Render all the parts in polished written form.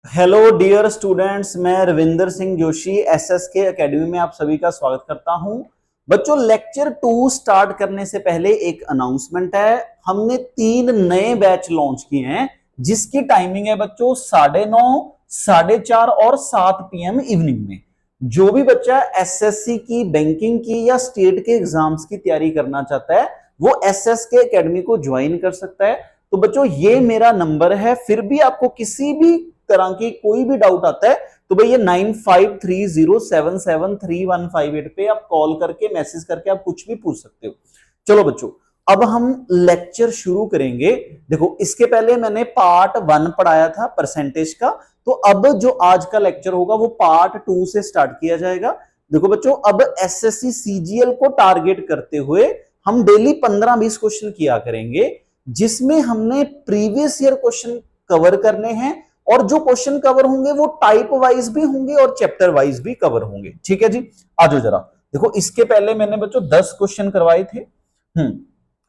Hello dear students, मैं Ravinder Singh Joshi SSK academy में आप सभी का स्वागत करता हूं। बच्चों, लेक्चर 2 स्टार्ट करने से पहले एक अनाउंसमेंट है। हमने 3 नए बैच लॉन्च किए हैं जिसकी टाइमिंग है बच्चों 9:30, 4:30 और 7 PM इवनिंग में। जो भी बच्चा एसएससी की, बैंकिंग की या स्टेट के एग्जाम्स की तैयारी करना चाहता है वो एसएसके एकेडमी को ज्वाइन कर सकता है। तो बच्चों, ये मेरा नंबर है। फिर भी आपको किसी भी तरह की कोई भी डाउट आता है तो भाई ये 9530773158 पे आप कॉल करके, मैसेज करके आप कुछ भी पूछ सकते हो। चलो बच्चों, अब हम लेक्चर शुरू करेंगे। देखो, इसके पहले मैंने पार्ट 1 पढ़ाया था परसेंटेज का, तो अब जो आज का लेक्चर होगा वो पार्ट 2 से स्टार्ट किया जाएगा। देखो बच्चों, अब एसएससी सीजीएल को टारगेट करते हुए हम डेली 15-20 क्वेश्चन किया करेंगे, जिसमें हमने प्रीवियस ईयर क्वेश्चन कवर करने हैं और जो क्वेश्चन कवर होंगे वो टाइप वाइज भी होंगे और चैप्टर वाइज भी कवर होंगे। ठीक है जी, आजो जरा। देखो, इसके पहले मैंने बच्चों 10 क्वेश्चन करवाए थे।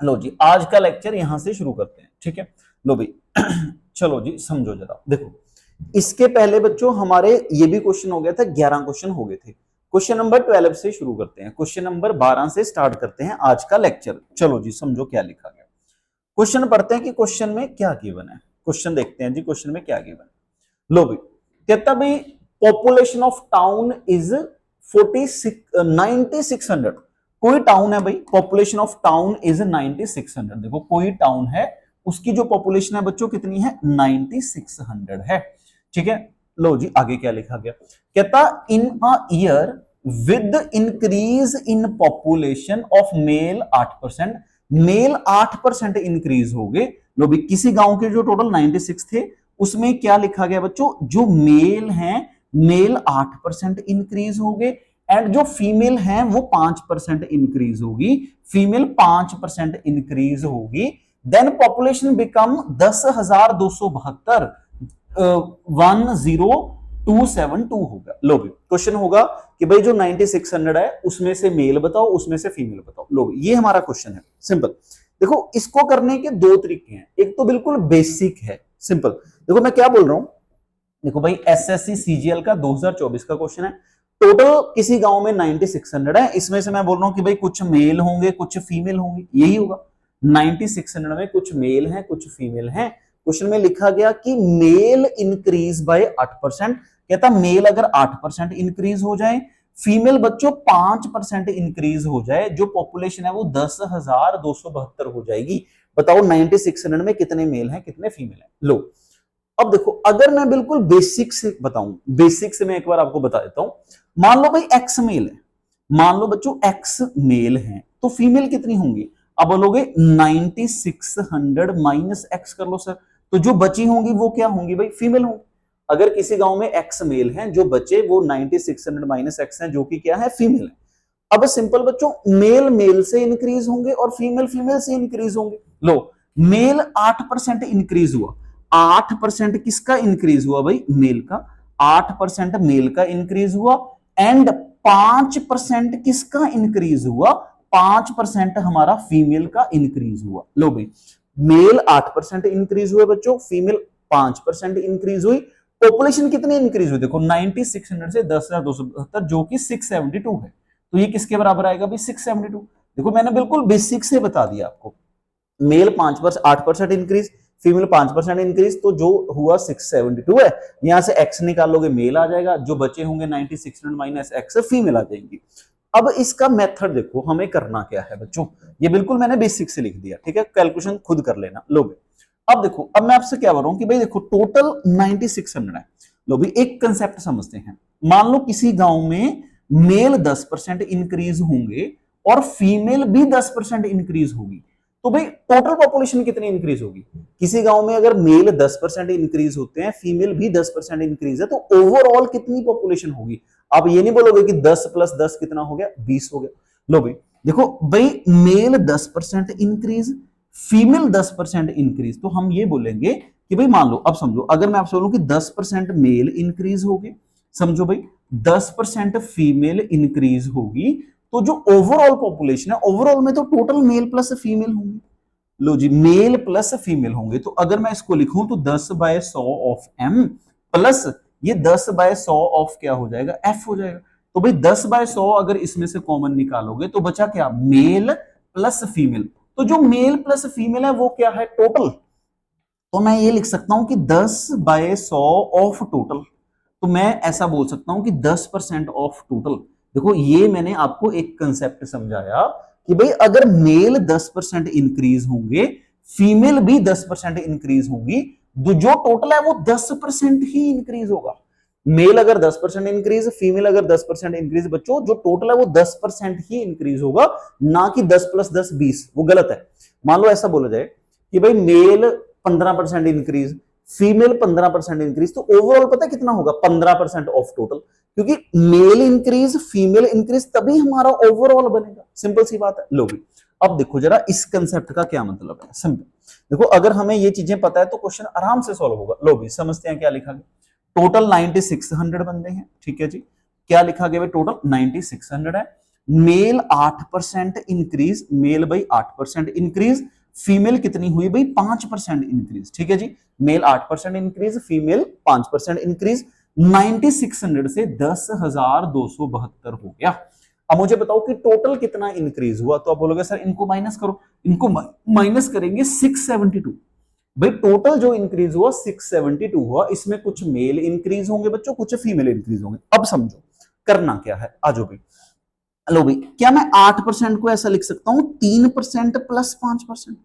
लो जी, आज का लेक्चर यहां से शुरू करते हैं। ठीक है, लो भाई चलो जी, समझो जरा। देखो, इसके पहले बच्चों हमारे ये भी क्वेश्चन हो गया था, 11 क्वेश्चन हो गए थे। क्वेश्चन नंबर 12 से शुरू करते हैं, क्वेश्चन नंबर 12 से स्टार्ट करते हैं आज का लेक्चर। चलो जी, समझो क्या लिखा गया। क्वेश्चन पढ़ते हैं कि क्वेश्चन में क्या गिवन है। क्वेश्चन देखते हैं जी, क्वेश्चन में क्या गिवन है। लो भाई, कहता भाई पॉपुलेशन ऑफ टाउन इज 9600। कोई टाउन है भाई, पॉपुलेशन ऑफ टाउन इज 9600। देखो, कोई टाउन है, उसकी जो पॉपुलेशन है बच्चों कितनी है, 9600 है। ठीक है, लो जी, आगे क्या लिखा गया। कहता in a year with increase in population of male 8%, male 8% increase हो गए। लो भाई, किसी गांव के जो टोटल 96 थे उसमें क्या लिखा गया बच्चों, जो मेल हैं मेल 8% इंक्रीज हो गए एंड जो फीमेल हैं वो 5% इंक्रीज होगी, फीमेल 5% इंक्रीज होगी। देन पॉपुलेशन बिकम 10,272 10,272 होगा। लो भी, क्वेश्चन होगा कि भाई जो 9600 है उसमें से मेल बताओ, उसमें से फीमेल बताओ। लो, ये हमारा क्वेश्चन है। सिंपल। देखो, इसको करने के 2 तरीके हैं। एक तो बिल्कुल बेसिक है, सिंपल। देखो मैं क्या बोल रहा हूं, देखो भाई एसएससी सीजीएल का 2024 का क्वेश्चन है। टोटल किसी गांव में 9600 है, इसमें से मैं बोल रहा हूं कि भाई कुछ मेल होंगे कुछ फीमेल होंगे, यही होगा। 9600 में कुछ मेल हैं कुछ फीमेल हैं। क्वेश्चन में लिखा गया कि मेल इंक्रीज बाय 8%। कहता मेल अगर 8% इंक्रीज हो जाए, फीमेल बच्चों 5% इंक्रीज हो जाए, जो पॉपुलेशन है वो 10,272 हो जाएगी। बताओ 9600 में कितने मेल हैं कितने फीमेल हैं। लो, अब देखो, अगर मैं बिल्कुल बेसिक से बताऊं, बेसिक से मैं एक बार आपको बता देता हूं। मान लो भाई एक्स मेल है, मान लो बच्चों एक्स मेल है, तो फीमेल कितनी होंगी। अब बोलोगे 9600 माइनस एक्स कर लो सर, तो जो बची होंगी वो क्या होंगी भाई, फीमेल होंगी। अगर किसी गांव में एक्स मेल है, जो बचे वो 9600 माइनस एक्स है, जो कि क्या है, फीमेल है। अब सिंपल बच्चों, मेल मेल से इंक्रीज होंगे और फीमेल फीमेल से इंक्रीज होंगे। लो, मेल 8% इंक्रीज हुआ, 8% किसका इंक्रीज हुआ भाई, मेल का। 8% मेल का इंक्रीज हुआ एंड 5% किसका इंक्रीज हुआ, 5% हमारा फीमेल का इंक्रीज हुआ। लो भाई, मेल 8% इंक्रीज हुए बच्चों, फीमेल 5% इंक्रीज हुई। पॉपुलेशन कितनी इंक्रीज हुई, देखो 9600 से 10,272, जो कि 672 है। तो ये किसके बराबर आएगा भाई, 672। देखो, मैंने बिल्कुल बेसिक से बता दिया आपको। मेल 8% इंक्रीज, फीमेल 5% इंक्रीज, तो जो हुआ 672 है। यहां से एक्स निकालोगे मेल आ जाएगा, जो बचे होंगे 9600 माइनस एक्स फीमेल आ जाएंगी। अब इसका मेथड देखो हमें करना क्या है बच्चों, ये बिल्कुल मैंने बेसिक से लिख दिया। ठीक है, कैलकुलेशन खुद कर लेना। लो भाई, अब देखो, अब मैं आपसे क्या बोल रहा हूं कि भाई देखो टोटल 9600 है। लो भाई, एक कंसेप्ट समझते हैं। मान लो किसी गांव में मेल 10% इंक्रीज होंगे और फीमेल भी 10% इंक्रीज होगी, तो भाई टोटल पॉपुलेशन कितनी इंक्रीज होगी। किसी गांव में अगर मेल 10% इंक्रीज होते हैं, फीमेल भी 10% इंक्रीज है, तो ओवरऑल कितनी पॉपुलेशन होगी। आप ये नहीं बोलोगे कि 10 + 10 कितना हो गया, 20 हो गया। लो भाई, देखो भाई, मेल 10% इंक्रीज, फीमेल 10% इंक्रीज, तो हम ये बोलेंगे कि भाई मान लो, अब समझो, अगर मैं आपसे बोलूं कि 10% मेल इंक्रीज हो गए, समझो भाई 10% फीमेल इंक्रीज होगी, तो जो ओवरऑल पॉपुलेशन है, ओवरऑल में तो टोटल मेल प्लस फीमेल होंगे। लो जी, मेल प्लस फीमेल होंगे, तो अगर मैं इसको लिखूं तो 10/100 ऑफ m प्लस ये 10/100 ऑफ क्या हो जाएगा, एफ हो जाएगा। तो भाई 10/100 अगर इसमें से कॉमन निकालोगे तो बचा क्या, मेल प्लस फीमेल। तो जो मेल प्लस फीमेल है वो क्या है, टोटल। तो मैं ये लिख सकता हूं कि 10/100 ऑफ टोटल। तो मैं ऐसा बोल सकता हूं कि 10% ऑफ टोटल। देखो ये मैंने आपको एक कंसेप्ट समझाया कि भाई अगर मेल 10% इंक्रीज होंगे, फीमेल भी 10% इंक्रीज होंगी, तो जो टोटल है वो 10% ही इंक्रीज होगा। मेल अगर 10% इंक्रीज, फीमेल अगर 10% इंक्रीज, बच्चों जो टोटल है वो 10% ही इंक्रीज होगा, ना कि 10 + 10 20। वो गलत है। मान लो ऐसा बोला जाए कि भाई मेल 15% इंक्रीज, फीमेल 15% इंक्रीज, तो ओवरऑल पता है कितना होगा, 15% ऑफ टोटल। क्योंकि मेल इंक्रीज फीमेल इंक्रीज तभी हमारा ओवरऑल बनेगा। सिंपल सी बात है। लो भी अब देखो जरा इस कंसेप्ट का क्या मतलब है। सिंपल देखो, अगर हमें ये चीजें पता है तो क्वेश्चन आराम से सॉल्व होगा। लो भी समझते हैं क्या लिखा गया। टोटल 9600 बंदे हैं, ठीक है जी। क्या लिखा गया, टोटल 9600 है। मेल 8% इंक्रीज, मेल भाई 8% इंक्रीज, फीमेल कितनी हुई भाई 5% इंक्रीज, ठीक है जी। मेल 8% इंक्रीज, फीमेल 5% इंक्रीज, 9600 से 10,272 हो गया। अब मुझे बताओ कि टोटल कितना इंक्रीज हुआ। तो आप बोलोगे सर इनको माइनस करो, इनको माइनस करेंगे 672। भाई टोटल जो इंक्रीज हुआ 672 हुआ, इसमें कुछ मेल इंक्रीज होंगे बच्चों, कुछ फीमेल इंक्रीज होंगे। अब समझो करना क्या है, आ जाओ भाई। हेलो भाई, क्या मैं 8% को ऐसा लिख सकता हूं 3% प्लस 5%?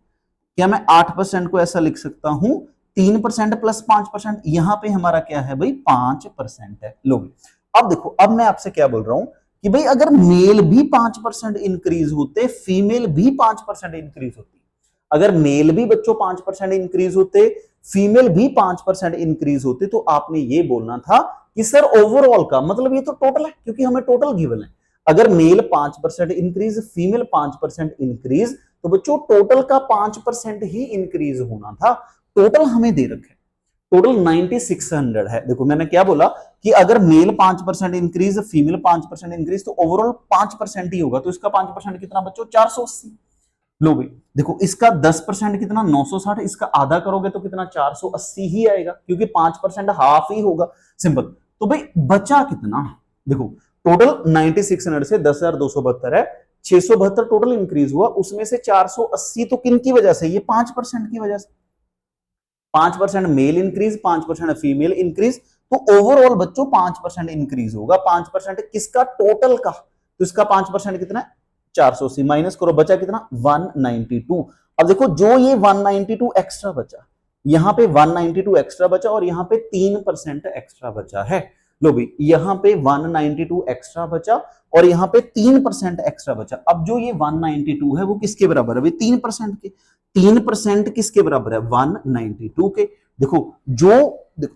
क्या मैं 8% को ऐसा लिख सकता हूं 3% प्लस 5%? यहां पे हमारा क्या है भाई 5% है। लो अब देखो, अब मैं आपसे क्या बोल रहा हूं कि भाई अगर मेल भी 5% इंक्रीज होते, फीमेल भी 5% इंक्रीज होती। अगर मेल भी बच्चों 5% इंक्रीज होते, फीमेल भी 5% इंक्रीज होते, तो आपने ये बोलना था कि सर ओवरऑल का मतलब ये तो टोटल है, क्योंकि हमें टोटल गिवन है। अगर मेल 5% इंक्रीज, फीमेल 5% इंक्रीज, तो बच्चों टोटल का 5% ही इंक्रीज होना था। टोटल हमें दे रखे, टोटल 9600 है। देखो मैंने क्या बोला कि अगर मेल 5% इंक्रीज, फीमेल 5% इंक्रीज, तो ओवरऑल 5% ही होगा। तो इसका 5% कितना बच्चों 480। लो भाई देखो, इसका 10% कितना 960, इसका आधा करोगे तो कितना 480 ही आएगा, क्योंकि 5% हाफ ही होगा। सिंपल। तो भाई बचा कितना, देखो टोटल 9600 से 10,272 है, 672 टोटल इंक्रीज हुआ, उसमें से 480 तो किन की वजह से, ये 5% की वजह से। 5% मेल इंक्रीज, 5% फीमेल इंक्रीज, तो ओवरऑल बच्चों 5% इंक्रीज होगा। 5% किसका, टोटल का। तो इसका 5% कितना है 480, माइनस करो, बचा कितना 192। अब देखो जो ये 192 एक्स्ट्रा बचा, यहां पे 192 एक्स्ट्रा बचा, और यहां पे 3% एक्स्ट्रा बचा है। लो भाई यहां पे 192 एक्स्ट्रा बचा और यहां पे 3% एक्स्ट्रा बचा। अब जो ये 192 है वो किसके बराबर है भाई, 3% के। 3% किसके बराबर है, 192 के। देखो जो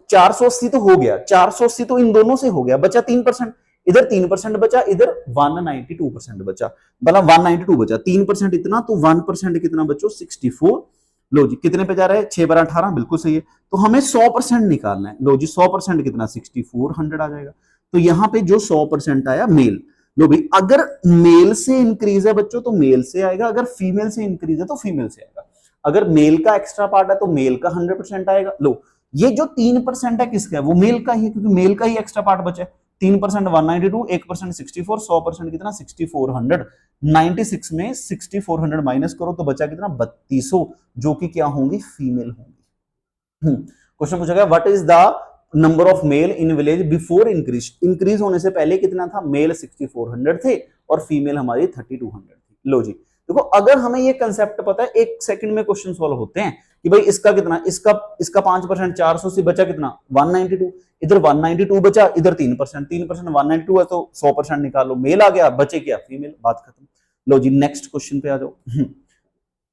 480 तो हो गया, 480 तो इन दोनों से हो गया, बचा 3%। इधर 3% बचा, इधर 192% बचा, मतलब 192 बचा, 3% इतना, तो 1% कितना बच्चों 64। लो जी कितने पे जा रहा है, 6 बार 18, बिल्कुल सही है। तो हमें 100% निकालना है। लो जी 100% कितना 6400 आ जाएगा। तो यहां पे जो 100% आया मेल। लो भाई अगर मेल से इंक्रीज है बच्चों तो मेल से आएगा, अगर फीमेल से इंक्रीज है तो फीमेल से आएगा। अगर मेल का एक्स्ट्रा पार्ट है तो मेल का 100% आएगा। लो ये जो 3% है किसका है, वो मेल का ही है, क्योंकि मेल का ही एक्स्ट्रा पार्ट बचा है। 3% 192, 1% 64, 100% कितना 6400। 96 में 6400 माइनस करो तो बचा कितना 3200, जो कि क्या होंगी, फीमेल होंगी। क्वेश्चन पूछा गया what is the number of male in village before increase. Increase होने से पहले कितना था, मेल 6400 थे और फीमेल हमारी 3200 थी। लो जी देखो, अगर हमें ये कंसेप्ट पता है, 1 सेकंड में क्वेश्चन सॉल्व होते हैं कि भाई इसका कितना, इसका 5%, 400 से बचा कितना 192, इधर 192 बचा, इधर 3%, 3% 192 है, तो 100% निकालो, मेल आ गया, बचे क्या फीमेल, बात खत्म। लो जी नेक्स्ट क्वेश्चन पे आ जाओ।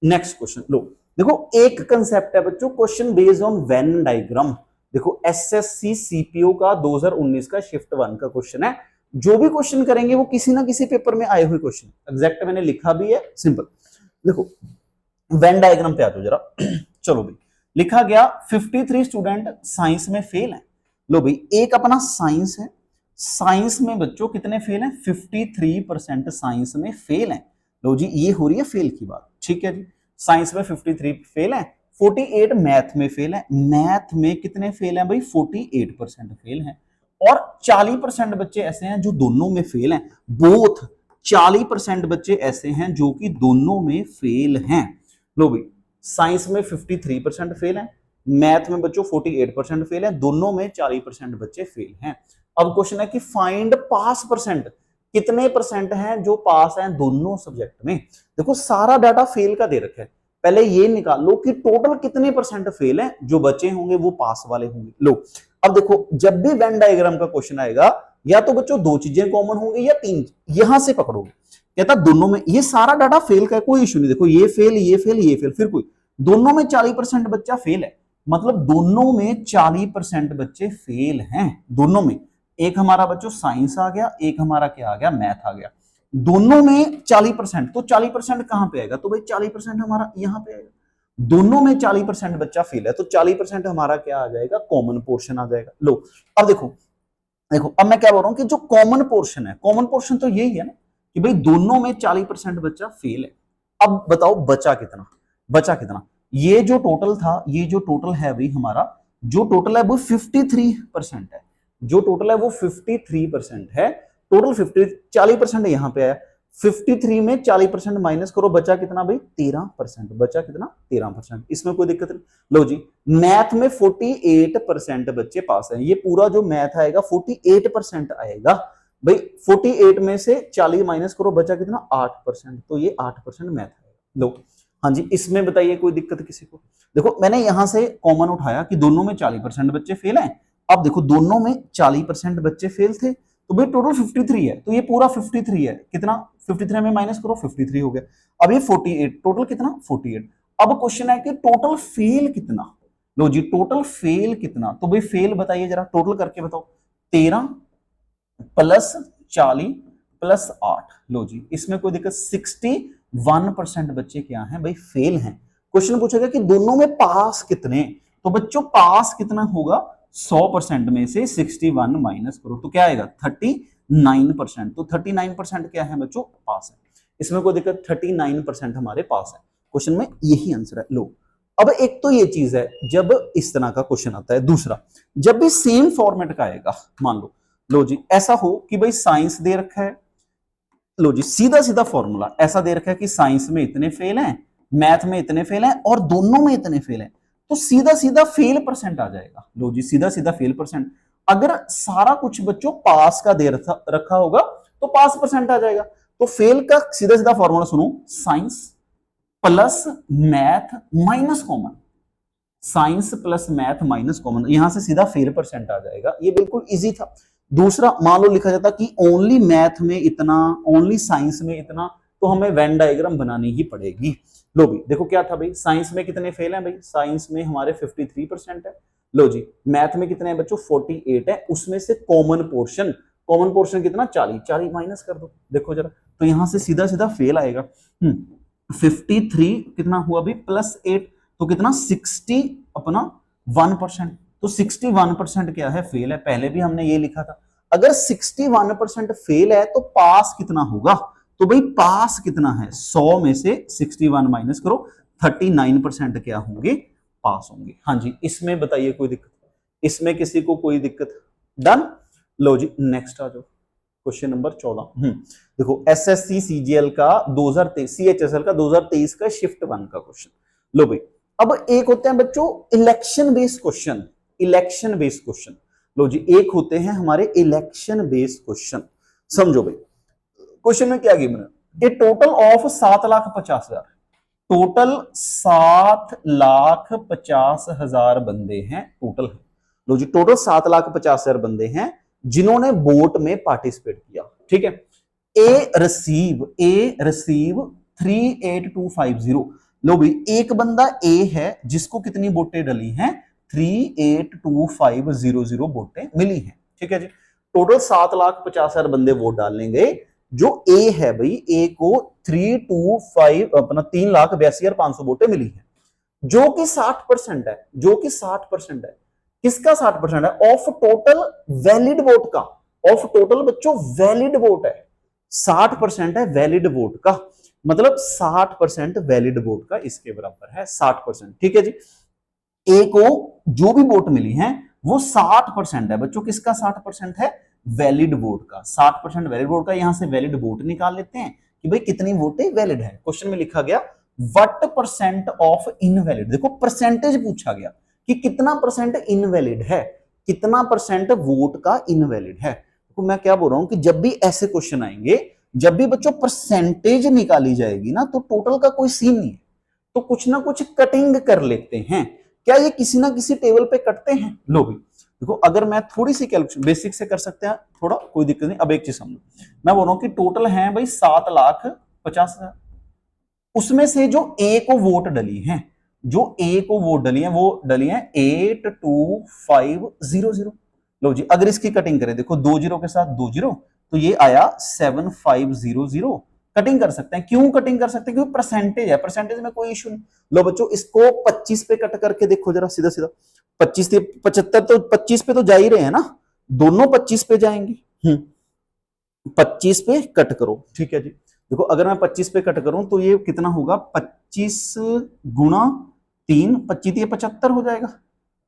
नेक्स्ट क्वेश्चन लो, देखो एक कंसेप्ट है बच्चों, question based on Venn diagram. देखो एसएससी सीपीओ का 2019 का शिफ्ट 1 का क्वेश्चन है। जो भी क्वेश्चन करेंगे वो किसी ना किसी पेपर में आए हुए क्वेश्चन, एग्जैक्ट मैंने लिखा भी है। सिंपल देखो वेन डायग्राम पे आ जाओ जरा। चलो भाई लिखा गया 53 स्टूडेंट साइंस में फेल हैं। लो भाई एक अपना साइंस है, साइंस में बच्चों कितने फेल हैं, 53% साइंस में फेल हैं। लो जी ये हो रही है फेल की बात, ठीक है जी। साइंस में 53 फेल हैं, 48 मैथ में फेल है। मैथ में कितने फेल हैं भाई? 48% फेल हैं। और 40% बच्चे ऐसे हैं जो दोनों में फेल हैं। बोथ 40% बच्चे ऐसे हैं जो कि दोनों में फेल हैं। लो भाई, साइंस में 53% फेल हैं, मैथ में बच्चों 48% फेल है, दोनों में 40% बच्चे फेल हैं। अब क्वेश्चन है कि फाइंड पास परसेंट, कितने परसेंट हैं जो पास हैं दोनों सब्जेक्ट में। देखो सारा डाटा फेल का दे रखा है, पहले ये निकालो कि टोटल कितने परसेंट फेल हैं, जो बचे होंगे वो पास वाले होंगे। लो अब देखो, जब भी वेन डायग्राम का क्वेश्चन आएगा या तो बच्चों दो चीजें कॉमन होंगी या तीन, यहां से पकड़ोगे। कहता दोनों में, ये सारा डाटा फेल का है, कोई इशू नहीं। देखो ये फेल, ये फेल, ये फेल, फिर कोई, दोनों में 40% बच्चा फेल है, मतलब दोनों में 40% बच्चे फेल हैं। दोनों में, एक हमारा बच्चों साइंस आ गया, एक हमारा क्या आ गया? मैथ आ गया। दोनों में 40%, तो 40% कहां पे आएगा? तो भाई 40% हमारा यहां पे आएगा। दोनों में 40% बच्चा फेल है, तो 40% हमारा क्या आ जाएगा? कॉमन पोर्शन आ जाएगा। लो अब देखो, देखो अब मैं क्या बोल रहा हूं कि जो कॉमन पोर्शन है, कॉमन पोर्शन तो यही है ना कि भाई दोनों में 40% बच्चा फेल है। अब बताओ बचा कितना? बचा कितना? ये जो टोटल था, ये जो टोटल है भाई हमारा, जो टोटल है वो 53% है। जो टोटल है वो 53% है। टोटल 40% यहां पे आया, 53 में 40% माइनस करो, बचा कितना भाई? 13%। बचा कितना? 13%। इसमें कोई दिक्कत नहीं। लो जी, मैथ में 48% बच्चे पास हैं। ये पूरा जो मैथ आएगा 48% आएगा भाई। 48 में से 40 माइनस करो, बचा कितना? 8%। तो ये 8% मैथ आएगा। लो हाँ जी, इसमें बताइए कोई दिक्कत किसी को? देखो मैंने यहां से कॉमन उठाया कि दोनों में 40% बच्चे फेल हैं। अब देखो दोनों में 40% बच्चे फेल थे, तो भाई टोटल 53 है, तो ये पूरा 53 है। कितना? 53 में माइनस करो, 53 हो गया। अब ये 48, टोटल कितना? 48। अब क्वेश्चन है कि टोटल फेल कितना? लो जी, टोटल फेल कितना? तो भाई फेल बताइए जरा, टोटल करके बताओ। 13 प्लस 40 प्लस 8। लो जी, इसमें कोई दिक्कत? 61% बच्चे क्या हैं भाई? फेल हैं। क्वेश्चन पूछेगा कि दोनों में पास कितने, तो बच्चों पास कितना होगा? 100% में से 61 माइनस करो, तो क्या आएगा? 39%। तो 39% क्या है बच्चों? पास है। इसमें कोई दिक्कत? 39% हमारे पास है। क्वेश्चन में यही आंसर है। लो अब एक तो ये चीज है जब इस तरह का क्वेश्चन आता है। दूसरा, जब भी सेम फॉर्मेट का आएगा, मान लो जी ऐसा हो कि भाई साइंस दे रखा है, लो जी सीधा सीधा फॉर्मूला ऐसा दे रखा है कि साइंस में इतने फेल हैं, मैथ में इतने फेल हैं और दोनों में इतने फेल हैं, तो सीधा सीधा फेल परसेंट आ जाएगा। लो जी सीधा सीधा फेल परसेंट। अगर सारा कुछ बच्चों पास का दे रखा होगा तो पास परसेंट आ जाएगा। तो फेल का सीधा सीधा फॉर्मूला सुनो, science plus math minus common, science plus math minus common, यहां से सीधा फेल परसेंट आ जाएगा। ये बिल्कुल इजी था। दूसरा, मान लो लिखा जाता कि ओनली मैथ में इतना, ओनली साइंस में इतना, तो हमें वेन डायग्राम बनानी ही पड़ेगी। लो भी देखो क्या था भाई, साइंस में कितने फेल हैं भाई? साइंस में हमारे 53% है। लो जी, मैथ में कितने हैं बच्चों? 48 है। उसमें से कॉमन पोर्शन, कॉमन पोर्शन कितना? 40। 40 माइनस कर दो, देखो जरा, तो यहां से सीधा सीधा फेल आएगा। 53 कितना हुआ भाई? प्लस 8, तो कितना? 60 अपना 1%। तो 61% क्या है? फेल है। पहले भी हमने ये लिखा था। अगर 61% फेल है तो पास कितना होगा? तो भाई पास कितना है? 100 में से 61 माइनस करो, 39% क्या होंगे? पास होंगे। हाँ जी, इसमें बताइए कोई दिक्कत? इसमें किसी को कोई दिक्कत? डन। लो जी नेक्स्ट आ जाओ, क्वेश्चन नंबर 14। देखो एसएससी सीजीएल का 2023, सीएचएसएल का 2023 का शिफ्ट 1 का क्वेश्चन। लो भाई, अब एक होते हैं बच्चों election based question, election based question. लो जी, एक होते हैं हमारे इलेक्शन बेस्ड क्वेश्चन। समझो भाई, क्वेश्चन में क्या गिवन है? ए टोटल ऑफ 7,50,000, टोटल 7,50,000 बंदे हैं टोटल है। लो जी, टोटल 7,50,000 बंदे हैं जिन्होंने वोट में पार्टिसिपेट किया। ठीक है। ए रिसीव 38250। लो भाई, एक बंदा ए है जिसको कितनी वोटें डली हैं? 382,500 वोटें मिली हैं। ठीक है जी। टोटल 7,50,000 बंदे वोट डालने गए। जो ए है भाई, ए को 325 अपना 3,82,500 वोटें मिली है, जो कि 60% है, जो कि 60% है। किसका 60% है? ऑफ टोटल वैलिड वोट का। ऑफ टोटल बच्चों वैलिड वोट है, 60% है वैलिड वोट का। मतलब 60% वैलिड वोट का इसके बराबर है, 60%। ठीक है जी। ए को जो भी वोट मिली है वो 60% है बच्चों, किसका 60% है? वैलिड वोट का। 60% वैलिड वोट का। यहां से वैलिड वोट निकाल लेते हैं कि भाई कितनी वोटें वैलिड है। क्वेश्चन में लिखा गया व्हाट परसेंट ऑफ इनवैलिड, देखो परसेंटेज पूछा गया कि कितना परसेंट इनवैलिड है, कितना परसेंट वोट का इनवैलिड है। तो मैं क्या बोल रहा हूं कि जब भी ऐसे क्वेश्चन आएंगे, जब भी बच्चों परसेंटेज निकाली जाएगी ना, तो टोटल का कोई सीन नहीं है, तो कुछ ना कुछ कटिंग कर लेते हैं। क्या ये किसी ना किसी टेबल पे कटते हैं? लो भी देखो, अगर मैं थोड़ी सी कैलकुलेशन बेसिक से कर सकते हैं थोड़ा, कोई दिक्कत नहीं। अब एक चीज समझो, मैं बोल रहा हूं कि टोटल है भाई 7,50,000, उसमें से जो ए को वोट डली है, जो ए को वोट डली है वो डली है 82500। लो जी, अगर इसकी कटिंग करें, देखो 2 जीरो के साथ 2 जीरो, तो ये आया 7500। कटिंग कर सकते हैं। क्यों कटिंग कर सकते हैं? क्योंकि परसेंटेज है, परसेंटेज में कोई इशू नहीं। लो बच्चों, इसको 25 पे कट करके देखो जरा, सीधा सीधा 25 से 75, तो 25 पे तो जा ही रहे हैं ना, दोनों 25 पे जाएंगे। 25 पे कट करो, ठीक है जी। देखो अगर मैं 25 पे कट करूं तो ये कितना होगा? 25 गुणा 3, 25 ये 75 हो जाएगा।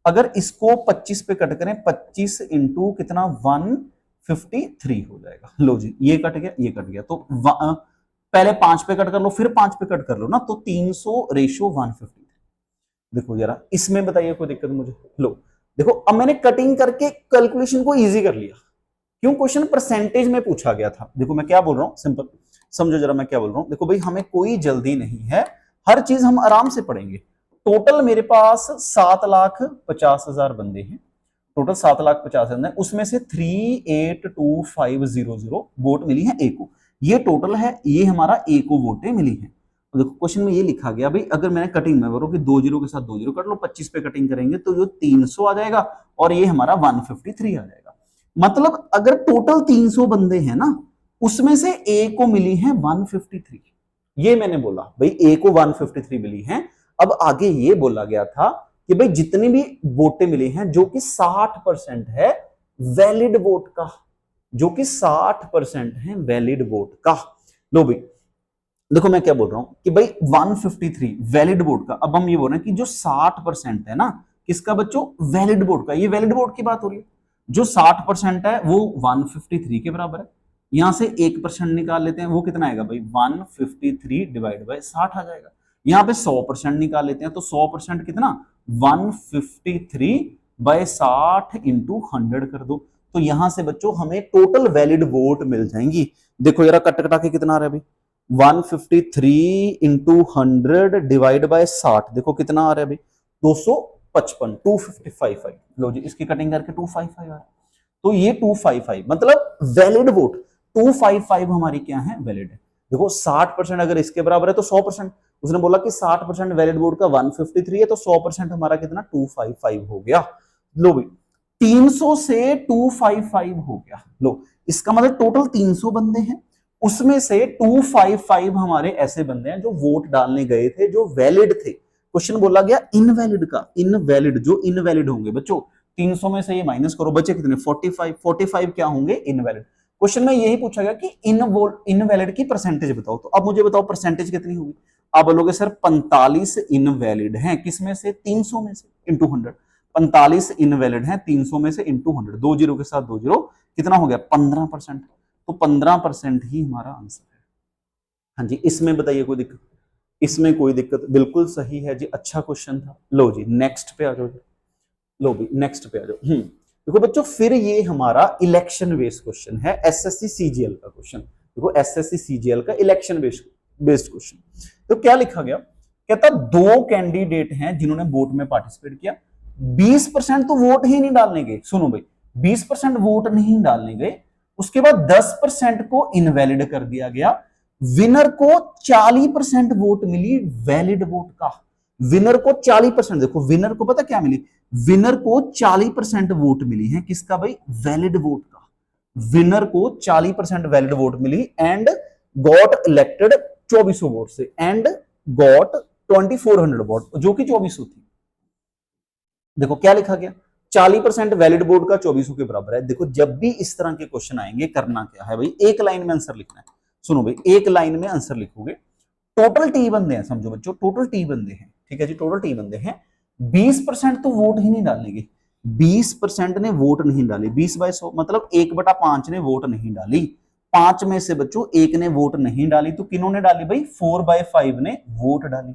अगर इसको 25 पे कट करें, 25 इंटू कितना 153 हो जाएगा। लो जी, ये कट गया, ये कट गया, तो पहले 5 पे कट कर लो, फिर 5 पे कट कर लो ना, तो 300:150। देखो जरा इसमें बताइए कोई दिक्कत मुझे? लो देखो, अब मैंने कटिंग करके कैलकुलेशन को इजी कर लिया। क्यों? क्वेश्चन परसेंटेज में पूछा गया था। देखो मैं क्या बोल रहा हूं, सिंपल समझो जरा मैं क्या बोल रहा हूं। देखो भाई, हमें कोई जल्दी नहीं है, हर चीज हम आराम से पढ़ेंगे। टोटल मेरे पास 7,50,000 बंदे हैं, टोटल 7,50,000 है, उसमें से 382,500 वोट मिली है ए को। ये टोटल है, ये हमारा ए को वोटें मिली है। तो देखो क्वेश्चन में ये लिखा गया भाई, अगर मैंने कटिंग में बोलो कि 2 जीरो के साथ 2 जीरो कट लो, 25 पे कटिंग करेंगे तो जो 300 आ जाएगा और ये हमारा 153 आ जाएगा। मतलब अगर टोटल 300 बंदे हैं ना, उसमें से ए को मिली है 153। ये मैंने बोला भाई, ए को 153 मिली है। अब आगे ये बोला गया था कि भाई जितनी भी वोटें मिली हैं जो कि 60% है वैलिड वोट का, जो कि 60% है वैलिड वोट का। लो भाई देखो मैं क्या बोल रहा हूं कि भाई 153 वैलिड वोट का। अब हम ये बोल रहे हैं कि जो 60% है ना, किसका बच्चों? वैलिड वोट का। ये वैलिड वोट की बात हो रही है। जो 60% है वो 153 के बराबर है। यहां से 1% निकाल लेते हैं, वो कितना आएगा भाई? 153 डिवाइड बाय 60 आ जाएगा। यहां पे 100% निकाल लेते हैं, तो 100% कितना? 153/60 इंटू 100 कर दो, तो यहां से बच्चों हमें टोटल वैलिड वोट मिल जाएंगी। देखो जरा कट कटा के कितना आ रहा है भाई? 153 इंटू 100 डिवाइड बाय 60, देखो कितना आ रहा है भाई? 255, 255। लो जी, इसकी कटिंग करके 255 आ रहा है। तो ये 255 मतलब वैलिड वोट 255 हमारी क्या है? वैलिड है। देखो 60% अगर इसके बराबर है तो 100%, उसने बोला कि 60% वैलिड वोट का 153 है, तो 100% हमारा कितना? 255 हो गया। लो भाई 300 से 255 हो गया। लो इसका मतलब टोटल 300 बंदे हैं, उसमें से 255 हमारे ऐसे बंदे हैं जो वोट डालने गए थे, जो वैलिड थे। क्वेश्चन बोला गया इनवैलिड का, इनवैलिड जो इनवैलिड होंगे बच्चों, 300 में से ये माइनस करो, बचे कितने? 45। 45 क्या होंगे? इनवैलिड। क्वेश्चन में यही पूछा गया कि इनवैलिड की परसेंटेज बताओ। तो अब मुझे बताओ परसेंटेज कितनी होगी? आप बोलोगे सर 45 इनवैलिड हैं, किसमें से? 300 में से, इंटू 100। 45 इनवैलिड हैं 300 में से इंटू 100, 2 जीरो के साथ 2 जीरो, कितना हो गया? 15%। तो 15% ही हमारा आंसर है। हाँ जी, इसमें बताइए कोई दिक्कत? इसमें कोई दिक्कत? बिल्कुल सही है जी, अच्छा क्वेश्चन था। लो जी नेक्स्ट पे आ जाओ। लो भी नेक्स्ट पे आ जाओ। देखो बच्चों, फिर ये हमारा इलेक्शन बेस्ड क्वेश्चन है, एसएससी सीजीएल का क्वेश्चन। देखो एसएससी सीजीएल का इलेक्शन बेस्ड क्वेश्चन। तो क्या लिखा गया? कहता 2 कैंडिडेट हैं जिन्होंने वोट में पार्टिसिपेट किया, 20% तो वोट ही नहीं डालने गए। सुनो भाई, 20% वोट नहीं डालने गए, उसके बाद 10% को इनवैलिड कर दिया गया। विनर को 40% वोट मिली वैलिड वोट का। विनर को 40%, देखो विनर को पता क्या मिली? विनर को 40% वोट मिली है, किसका भाई? वैलिड वोट का। विनर को 40% वैलिड वोट मिली एंड गॉट इलेक्टेड 2400 वोट से, एंड गॉट 2400 वोट, जो कि 2400 थी। देखो क्या लिखा गया? 40% वैलिड वोट का 2400 के बराबर है। देखो जब भी इस तरह के क्वेश्चन आएंगे, करना क्या है भाई? एक लाइन में आंसर लिखना है। सुनो भाई, एक लाइन में आंसर लिखोगे टोटल टी बंदे हैं, समझो बच्चों टोटल टी बंदे हैं, ठीक है जी, टोटल टी बंदे हैं, 20% तो वोट ही नहीं डालेंगे, 20% ने वोट नहीं डाली, 20/100 मतलब 1/5 ने वोट नहीं डाली, 5 में से बच्चों एक ने वोट नहीं डाली, तो किन्होंने डाली भाई 4/5 ने वोट डाली।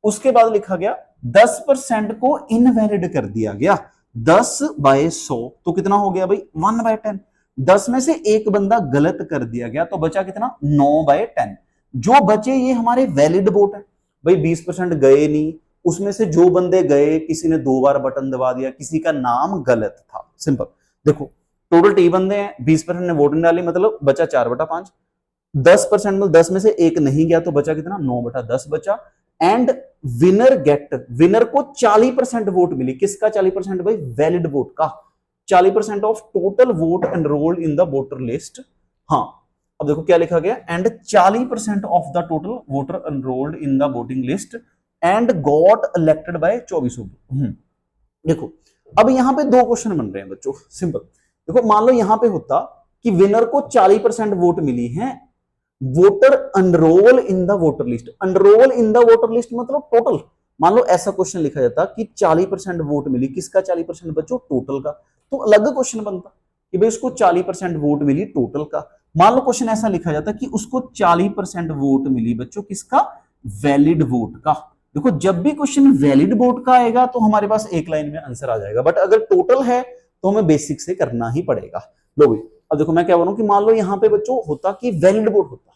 उसके बाद लिखा गया 10% को इनवैलिड कर दिया गया, 10/100 तो कितना हो गया भाई 1/10, 10 में से एक बंदा गलत कर दिया गया तो बचा कितना 9/10, जो बचे ये हमारे वैलिड वोट है भाई, 20% गए नहीं, उसमें से जो बंदे गए किसी ने 2 बार बटन दबा दिया, किसी का नाम गलत था, सिंपल। देखो टोटल टी बंदे हैं, 20% ने वोट नहीं डाली मतलब बचा 4/5, 10% में 10 में से एक नहीं गया तो बचा कितना 9/10 बचा, एंड विनर गेट, विनर को 40% वोट मिली, किसका 40% भाई वैलिड वोट का, 40% of total vote enrolled in the voter list. हाँ अब देखो क्या लिखा गया, and 40% of the total voter enrolled in the voting list and got elected by 24। देखो अब यहां पे दो क्वेश्चन बन रहे हैं बच्चों, सिंपल। देखो मान लो यहां पे होता कि विनर को 40% वोट मिली है, voter unroll in the voter list, unroll in the voter list मतलब टोटल, मान लो ऐसा क्वेश्चन लिखा जाता कि 40% वोट मिली, किसका 40% बच्चों टोटल का, तो अलग क्वेश्चन बनता कि भाई उसको 40% वोट मिली टोटल का। मान लो क्वेश्चन ऐसा लिखा जाता कि उसको 40% वोट मिली बच्चों किसका वैलिड वोट का। देखो जब भी क्वेश्चन वैलिड वोट का आएगा तो हमारे पास एक लाइन में आंसर आ जाएगा, बट अगर टोटल है तो हमें बेसिक से करना ही पड़ेगा। लो भाई अब देखो मैं क्या बोलूं कि मान लो यहां पे बच्चों होता कि वैलिड वोट होता,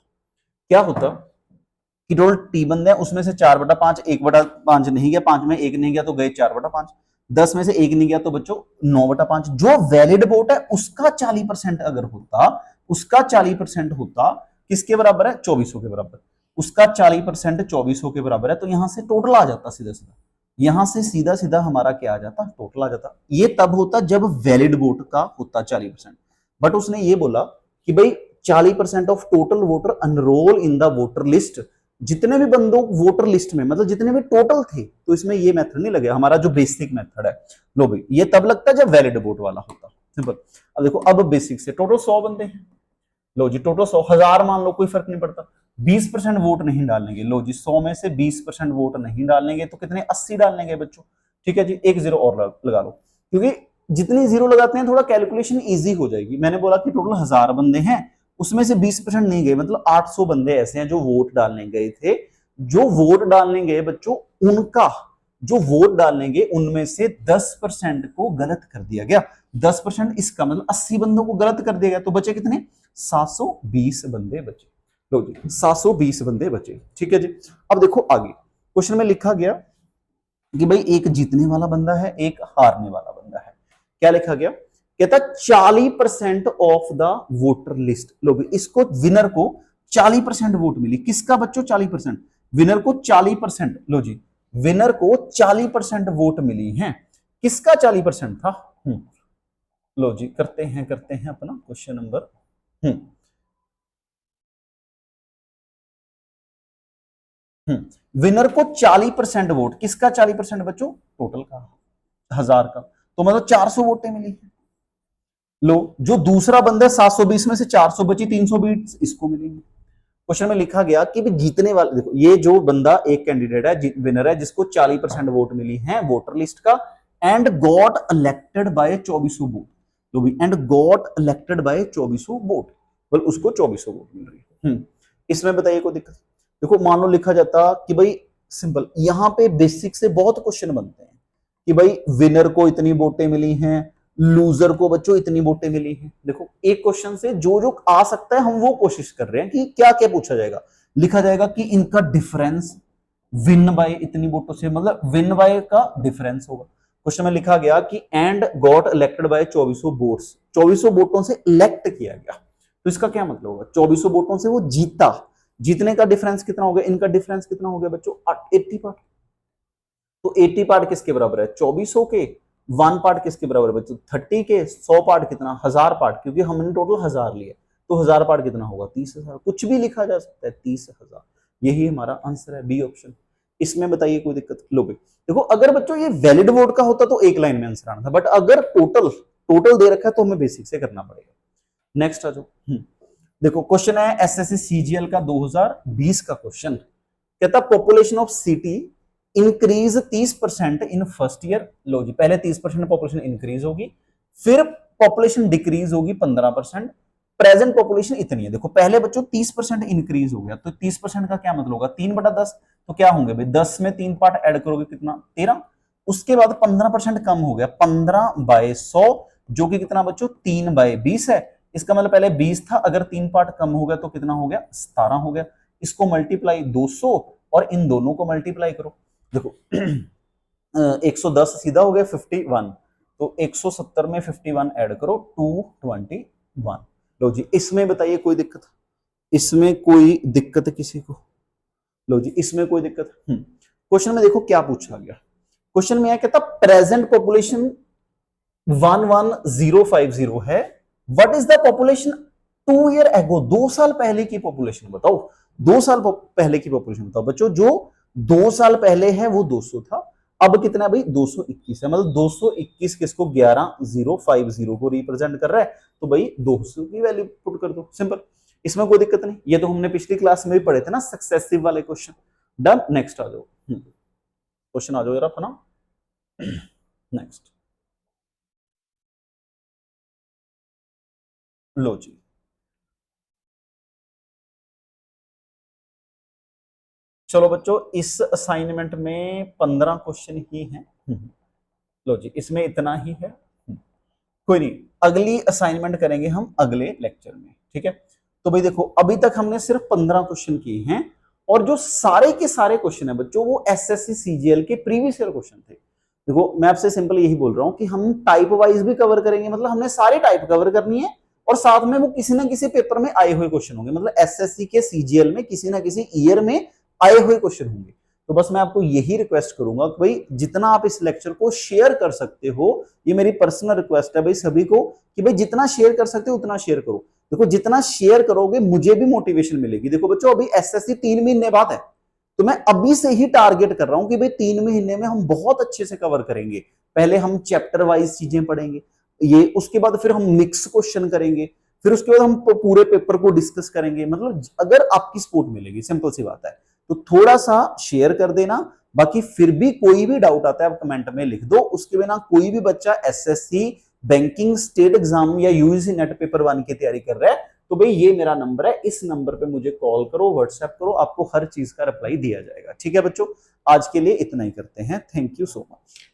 क्या होता कि टोटल टी बंदे हैं उसमें से 4/5, 1/5 नहीं गया, 5 में एक नहीं गया तो गए 4/5, 10 में से एक नहीं गया तो बच्चों 9/5, जो वैलिड वोट है उसका 40% अगर होता, उसका 40% होता किसके बराबर है 2400 के बराबर, उसका 40% 2400 के बराबर है, तो यहां से टोटल आ जाता सीधा सीधा, यहां से सीधा सीधा हमारा क्या आ जाता टोटल आ जाता। ये तब होता जब वैलिड वोट का होता 40%, बट उसने ये बोला कि भाई 40% of total voter unroll in the voter list, जितने भी बंदों वोटर लिस्ट में मतलब जितने भी टोटल थे, तो इसमें ये मेथड नहीं लगे, हमारा जो बेसिक मेथड है। लो भाई ये तब लगता जब वैलिड वोट वाला होता, सिंपल। अब देखो अब बेसिक से टोटल 100 बंदे हैं, लो जी टोटल 100, 1000 मान लो कोई फर्क नहीं पड़ता, 20% वोट नहीं डालेंगे, लो जी 100 में से 20% वोट नहीं डालेंगे तो कितने 80 डालेंगे बच्चों, ठीक है जी, एक जीरो और लगा लो, क्योंकि जितनी जीरो लगाते हैं थोड़ा कैलकुलेशन इजी हो जाएगी। मैंने बोला कि टोटल 1000 बंदे हैं, उसमें से 20% नहीं गए, मतलब 800 बंदे ऐसे हैं जो वोट डालने गए थे, जो वोट डालने गए बच्चों उनका जो वोट डालने गए उनमें से 10% को गलत कर दिया गया, 10% इसका मतलब 80 बंदों को गलत कर दिया गया, तो बचे कितने 720 बंदे बचे, लो जी 720 बंदे बचे, ठीक है जी। अब देखो आगे क्वेश्चन में लिखा गया कि भाई एक जीतने वाला बंदा है एक हारने वाला बंदा है, क्या लिखा गया, कहता 40% ऑफ द वोटर लिस्ट, लोग इसको विनर को 40% वोट मिली, किसका बच्चों 40%, विनर को 40%, लो जी विनर को 40% वोट मिली है, किसका 40% था, लो जी करते हैं अपना क्वेश्चन नंबर, विनर को 40% वोट, किसका 40% बच्चों टोटल का 1000 का, तो मतलब 400 वोटें मिली है। लो जो दूसरा बंदा 720 में से 400 बची, 320 इसको मिलेंगे। क्वेश्चन में लिखा गया कि भी जीतने वाले, देखो ये जो बंदा एक कैंडिडेट है विनर है जिसको 40% वोट मिली है वोटर लिस्ट का, and got elected by 2400 vote, तो भी and got elected by 2400 vote, बोल उसको 2400 वोट मिल रही है। इसमें बताइए कोई दिक्कत, देखो मान लो लिखा जाता कि भाई सिंपल, यहां पे बेसिक से बहुत क्वेश्चन बनते हैं कि भाई विनर को इतनी वोटें मिली हैं, लूजर को बच्चों इतनी वोटें मिली हैं। देखो एक क्वेश्चन से जो जो आ सकता है हम वो कोशिश कर रहे हैं कि क्या क्या पूछा जाएगा, लिखा जाएगा कि इनका डिफरेंस विन बाय इतनी वोटों से, मतलब विन बाय का डिफरेंस होगा। क्वेश्चन में लिखा गया कि and got elected by 2400 votes, 2400 वोटों से इलेक्ट किया गया, तो इसका क्या मतलब होगा 2400 वोटों से वो जीता, जीतने का डिफरेंस कितना हो गया, इनका डिफरेंस कितना हो गया बच्चों 80 पार्ट, तो 80 पार्ट किसके बराबर है 2400 के, 1 पार्ट किसके बराबर बच्चों 30 के, 100 पार्ट कितना 1000 पार्ट, क्योंकि हमने टोटल 1000 लिया, तो 1000 पार्ट कितना होगा 30,000, कुछ भी लिखा जा सकता है 30,000, यही हमारा आंसर है बी ऑप्शन। इसमें बताइए कोई दिक्कत, लो भाई देखो अगर बच्चों ये वैलिड वोट का होता तो एक लाइन में आंसर आना था, बट अगर टोटल टोटल दे रखा है तो हमें बेसिक से करना पड़ेगा। नेक्स्ट आ जाओ, देखो क्वेश्चन है एसएससी सीजीएल का 2020 का क्वेश्चन, कहता population of city increase 30% in first year. लो जी, पहले 30% पॉपुलेशन इंक्रीज होगी, फिर पॉपुलेशन डिक्रीज होगी 15%, प्रेजेंट पॉपुलेशन इतनी है। देखो पहले बच्चों 30% इंक्रीज हो गया, तो 30% का क्या मतलब होगा, 3/10, तो क्या होंगे भाई 10 में 3 पार्ट ऐड करोगे कितना 13। उसके बाद 15% कम हो गया, 15/100 जो कि कितना बच्चों 3/20 है। इसका मतलब पहले 20 था, अगर 3 पार्ट कम हो गया तो कितना हो गया 17 हो गया। इसको मल्टीप्लाई 200 और इन दोनों को मल्टीप्लाई करो। देखो 110 सीधा हो गया 51, तो 170 में 51 ऐड करो 221। लो जी, इसमें बताइए कोई दिक्कत, इसमें कोई दिक्कत किसी को? लो जी, इसमें कोई दिक्कत? क्वेश्चन में देखो क्या पूछा गया, क्वेश्चन में कहता प्रेजेंट पॉपुलेशन 11050 है, what is the population 2 year ago, 2 साल पहले की पॉपुलेशन बताओ। 2 साल पहले की पॉपुलेशन बताओ बच्चों, जो 2 साल पहले है वो 200 था, अब कितना है भाई 221 है। मतलब 221 किसको 11050 को रिप्रेजेंट कर रहा है, तो भाई 200 की वैल्यू पुट कर दो, सिंपल। इसमें कोई दिक्कत नहीं, ये तो हमने पिछली क्लास में भी पढ़े थे ना सक्सेसिव वाले क्वेश्चन। डन, नेक्स्ट आ जाओ, क्वेश्चन आ जाओ जरा अपना नेक्स्ट। लो जी, चलो बच्चों, इस असाइनमेंट में 15 क्वेश्चन ही हैं। लो जी, इसमें इतना ही है, कोई नहीं, अगली असाइनमेंट करेंगे हम अगले लेक्चर में, ठीक है। तो भाई देखो अभी तक हमने सिर्फ 15 क्वेश्चन किए हैं, और जो सारे के सारे क्वेश्चन है बच्चों वो एसएससी सीजीएल के प्रीवियस ईयर क्वेश्चन थे। देखो मैं आपसे सिंपल यही बोल रहा हूं कि हम टाइप वाइज भी कवर करेंगे, मतलब हमने सारे टाइप कवर करनी है, और साथ में वो किसी ना किसी पेपर में आए हुए क्वेश्चन होंगे, मतलब एसएससी के सीजीएल में किसी ना किसी ईयर में आए हुए क्वेश्चन होंगे। तो बस मैं आपको यही रिक्वेस्ट करूंगा कि भाई जितना आप इस लेक्चर को शेयर कर सकते हो, ये मेरी पर्सनल रिक्वेस्ट है भाई सभी को, कि भाई जितना शेयर कर सकते हो उतना शेयर करो। देखो जितना शेयर करोगे मुझे भी मोटिवेशन मिलेगी। देखो बच्चों अभी एसएससी 3 महीने बाद है, तो मैं अभी से ही टारगेट कर रहा हूं कि भाई 3 महीने में हम बहुत अच्छे से कवर करेंगे। पहले हम चैप्टर वाइज चीजें पढ़ेंगे, ये उसके बाद फिर हम मिक्स क्वेश्चन करेंगे, फिर उसके बाद हम पूरे पेपर को डिस्कस करेंगे। मतलब अगर आपकी सपोर्ट मिलेगी, सिंपल सी बात है, तो थोड़ा सा शेयर कर देना। बाकी फिर भी कोई भी डाउट आता है आप कमेंट में लिख दो। उसके बिना कोई भी बच्चा एसएससी बैंकिंग स्टेट एग्जाम या यूजीसी नेट पेपर 1 की तैयारी कर रहा है, तो भाई ये मेरा नंबर है, इस नंबर पे मुझे कॉल करो, व्हाट्सएप करो, आपको हर चीज का रिप्लाई दिया जाएगा। ठीक है बच्चों, आज के लिए इतना ही करते हैं। Thank you so much.